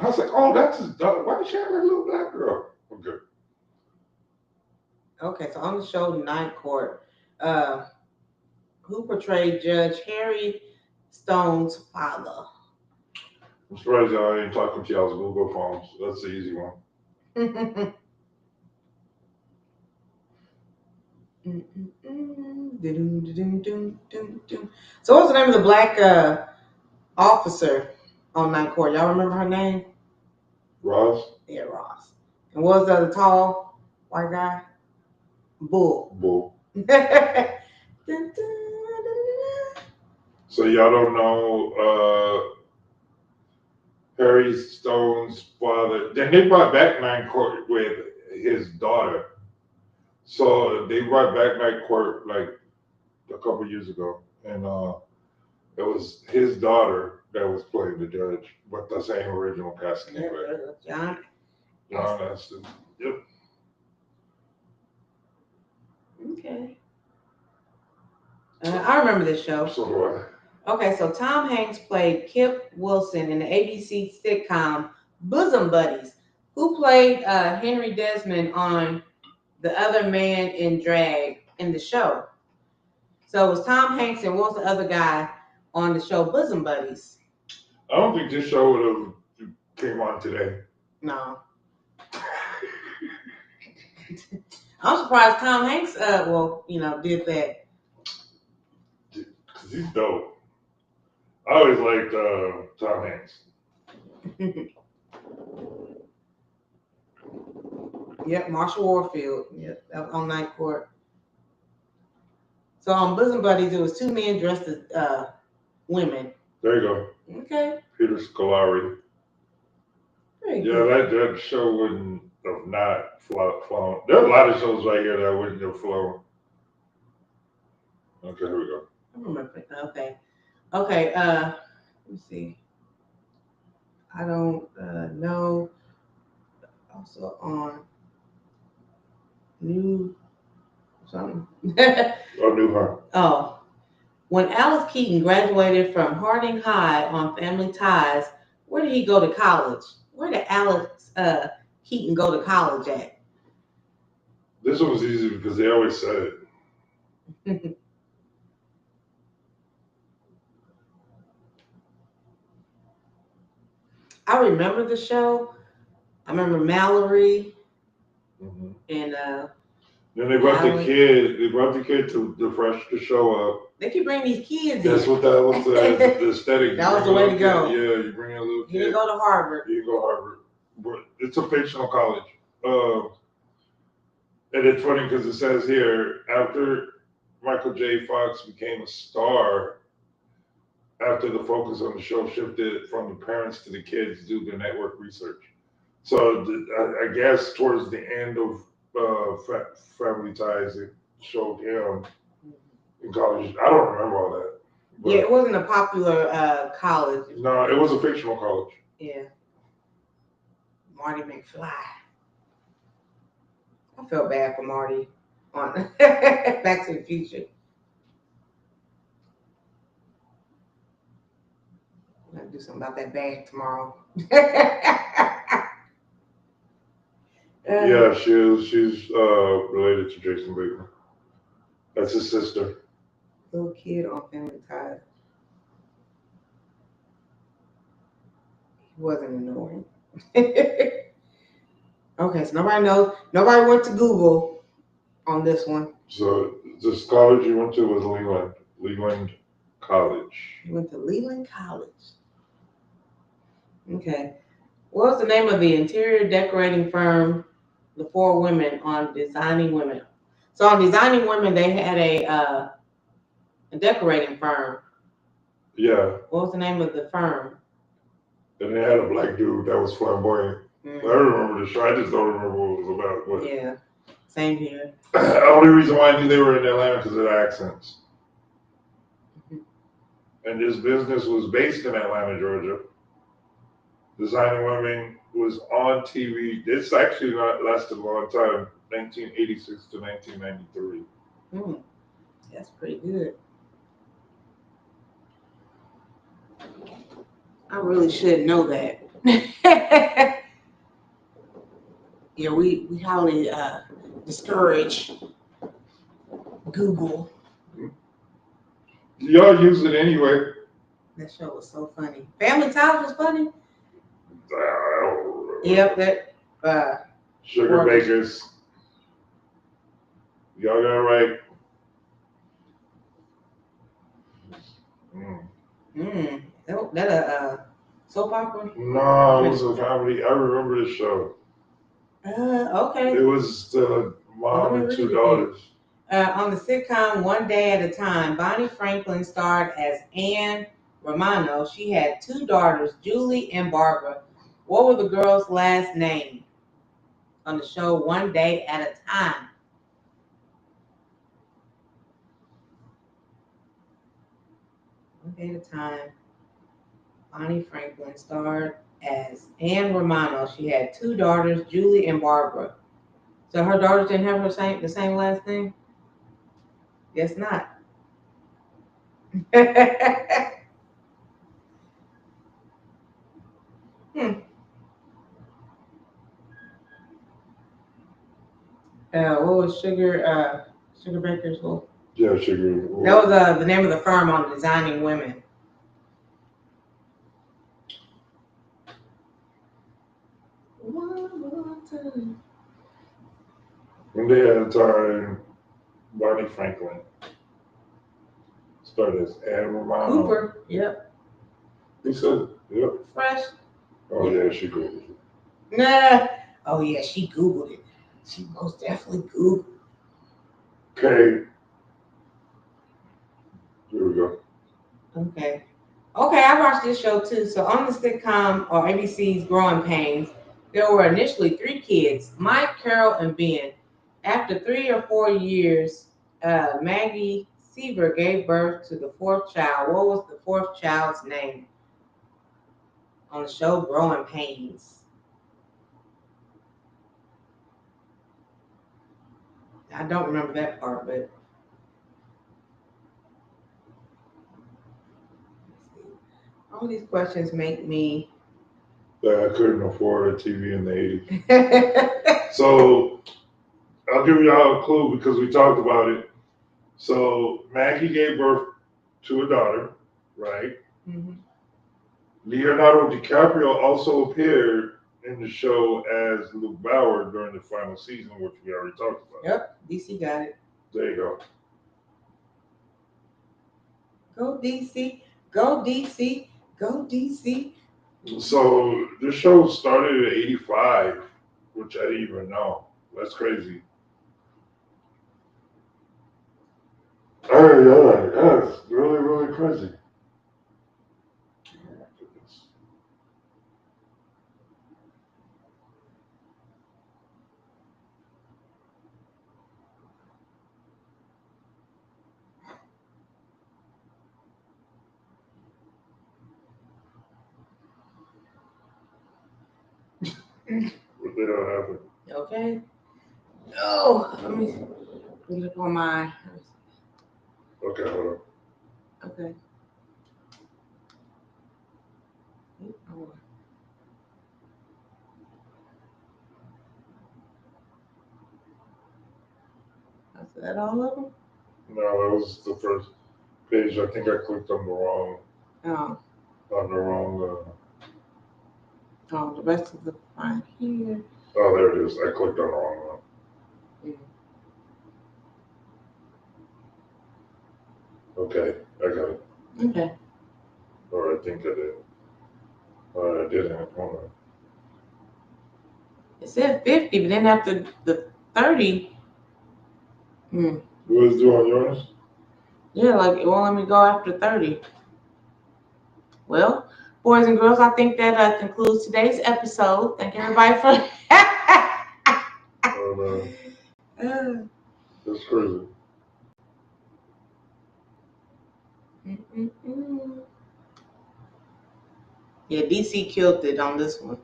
I was like, oh, that's his daughter. Why did she have a little black girl? Okay. Okay, so on the show Night Court, who portrayed Judge Harry Stone's father? I'm surprised y'all ain't talking to y'all's Google phones. That's the easy one. So what's the name of the black officer on Night Court? Y'all remember her name? Ross? Yeah, Ross. And what was the tall white guy? Bull. So y'all don't know Harry Stone's father. Then they brought back Night Court with his daughter. So they brought back Night Court like a couple years ago. and it was his daughter that was playing the judge, but the same original cast came back. John Astin. Yep. Okay. I remember this show. So do I. Okay, so Tom Hanks played Kip Wilson in the ABC sitcom Bosom Buddies. Who played Henry Desmond on The Other Man in Drag in the show? So it was Tom Hanks and what was the other guy on the show Bosom Buddies? I don't think this show would have came on today. No. I'm surprised Tom Hanks, did that. Because he's dope. I always liked Tom Hanks. Yep, Marshall Warfield. Yep, that was on Night Court. So on Bosom Buddies, it was two men dressed as women. There you go. Okay. Peter Scolari. Very Yeah, good. that show wouldn't have not flown. There are a lot of shows right here that wouldn't have flown. Okay, here we go. I remember. Okay. Let me see. I don't know. Also on New something. Oh, New Hunt. Oh. When Alex Keaton graduated from Harding High on Family Ties, where did he go to college? Where did Alex Keaton go to college at? This one was easy because they always said it. I remember the show. I remember Mallory Mm-hmm. and Then they brought the kid. They brought the kid to fresh to show up. they keep bringing these kids That's in. what that was the aesthetic. That was the way to go. Kid. Yeah, you bring a little kid. He didn't go to Harvard. He didn't go to Harvard. But it's a fictional college. And it's funny because it says here, after Michael J. Fox became a star, after the focus on the show shifted from the parents to the kids due to network research. So I guess towards the end of Family Ties, it showed him in college. I don't remember all that. But yeah, it wasn't a popular college. No, it was a fictional college. Yeah. Marty McFly. I felt bad for Marty on Back to the Future. I'm gonna do something about that bag tomorrow. Yeah, she's related to Jason Bateman. That's his sister. Little kid on Family Ties. He wasn't annoying. Okay, so nobody knows. Nobody went to Google on this one. So this college you went to was Leland College. You went to Leland College. Okay. What was the name of the interior decorating firm, the four women on Designing Women? So on Designing Women, they had a decorating firm. Yeah. What was the name of the firm? And they had a black dude that was flamboyant. Mm-hmm. I remember the show. I just don't remember what it was about. But yeah. Same here. The only reason why I knew they were in Atlanta because of the accents. Mm-hmm. And this business was based in Atlanta, Georgia. Designing Women was on TV. This actually lasted a long time, 1986 to 1993. That's pretty good. I really should know that. Yeah, we highly discourage Google. Y'all use it anyway. That show was so funny. Family Ties was funny. Yep, that Sugar Bakers. Y'all got it right. That soap opera? No, it was a comedy. I remember this show. Okay. It was the mom and two daughters. On the sitcom One Day at a Time, Bonnie Franklin starred as Anne Romano. She had two daughters, Julie and Barbara. What were the girls' last names on the show One Day at a Time? day at a time. Bonnie Franklin starred as Anne Romano. She had two daughters, Julie and Barbara. So her daughters didn't have the same last name? Guess not. hmm. What was Sugar Baker's? Well, Yeah, Sugar. that was the name of the firm on designing women. One more time. One day at a time, Barney Franklin started as Anne Romano. Cooper. Yep. He said, yep. Fresh. Oh, yeah, she Googled it. Nah. Oh, yeah, she Googled it. She most definitely Googled it. Okay. Here we go. Okay. Okay, I watched this show too. So on the sitcom or ABC's Growing Pains, there were initially three kids, Mike, Carol, and Ben. After 3 or 4 years, Maggie Seaver gave birth to the fourth child. What was the fourth child's name on the show Growing Pains? I don't remember that part, but all these questions make me. That I couldn't afford a TV in the 80s. So I'll give y'all a clue because we talked about it. So Maggie gave birth to a daughter, right? Mm-hmm. Leonardo DiCaprio also appeared in the show as Luke Bauer during the final season, which we already talked about. Yep, DC got it. There you go. Go DC, go DC, go DC. So this show started in '85, which I didn't even know. That's crazy. Oh yeah, that's really, really crazy. Oh, my goodness. What the hell happened? Okay. Oh, let me look on my. Okay, hold on. Okay. Oh. Is that all of them? No, that was the first page. I think I clicked on the wrong. Oh. On the wrong. Oh, the rest of the fine here. Oh, there it is. I clicked on the wrong one. Mm. Okay, I got it. Okay. Or I think I did. Or I didn't. Hold on. It said 50, but then after the 30. What is doing yours? Yeah, like it won't let me go after 30. Well, boys and girls, I think that concludes today's episode. Thank everybody for. Oh man, that's crazy. Yeah, DC killed it on this one.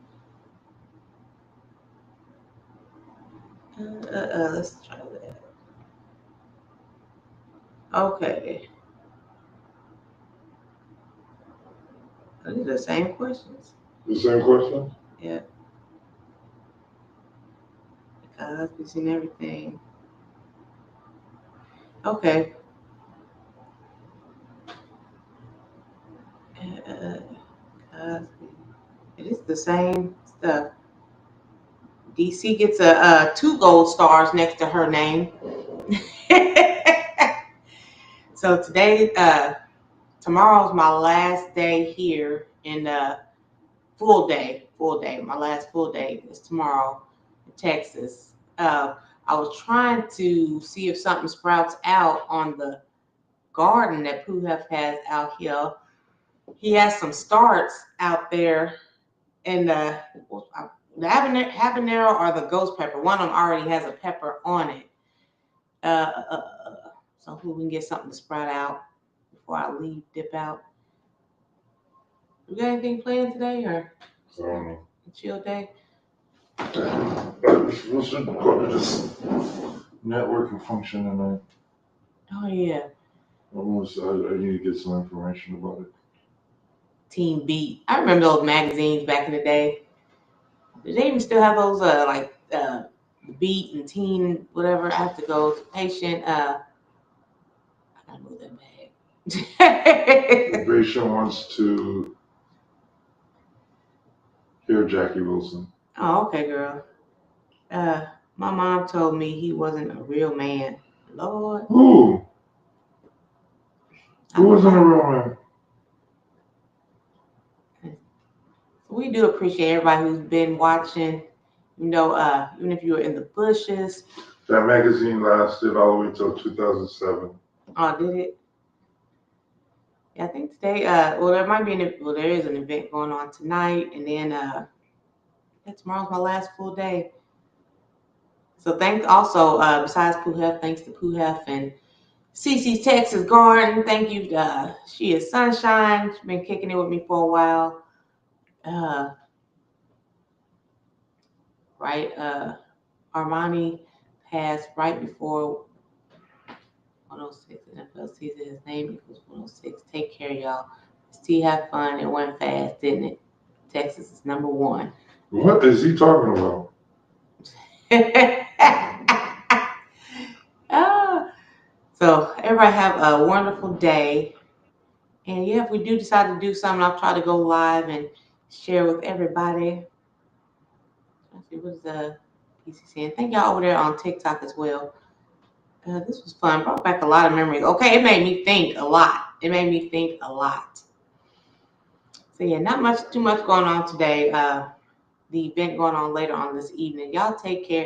Let's try that. Okay. These are the same questions. The same question? Yeah. Because we've seen everything. Okay. It is the same stuff. DC gets a 2 gold stars next to her name. So today, tomorrow's my last day here in full day. My last full day is tomorrow in Texas. I was trying to see if something sprouts out on the garden that Poohef has out here. He has some starts out there, and the habanero or the ghost pepper. One of them already has a pepper on it. So hopefully we can get something to sprout out before I leave, dip out. You got anything planned today or I don't know. a chill day? I'm supposed to go to this networking function tonight. Oh yeah. I need to get some information about it. Team Beat. I remember those magazines back in the day. Do they even still have those Beat and Teen whatever? I have to go to patient. I gotta move that The bag. patient wants to hear Jackie Wilson. Oh, okay, girl. My mom told me he wasn't a real man. Lord. Who? I Who don't wasn't a know. real man? We do appreciate everybody who's been watching. You know, even if you were in the bushes. That magazine lasted all the way till 2007. Oh, did it? Yeah, I think today. Well, there might be there is an event going on tonight, and then yeah, tomorrow's my last full day. So thanks also besides Poohef, thanks to Poohef and Cece's Texas Garden. Thank you. She is Sunshine. She's been kicking it with me for a while. Right. Armani passed right before 106 NFL season. His name equals 106. Take care, y'all. T have fun. It went fast, didn't it? Texas is number one. What is he talking about? So everybody have a wonderful day. And yeah, if we do decide to do something, I'll try to go live and share with everybody. Let's see, what is PC saying? Thank y'all over there on TikTok as well. This was fun. Brought back a lot of memories. Okay, it made me think a lot. So yeah, not too much going on today. The event going on later on this evening. Y'all take care.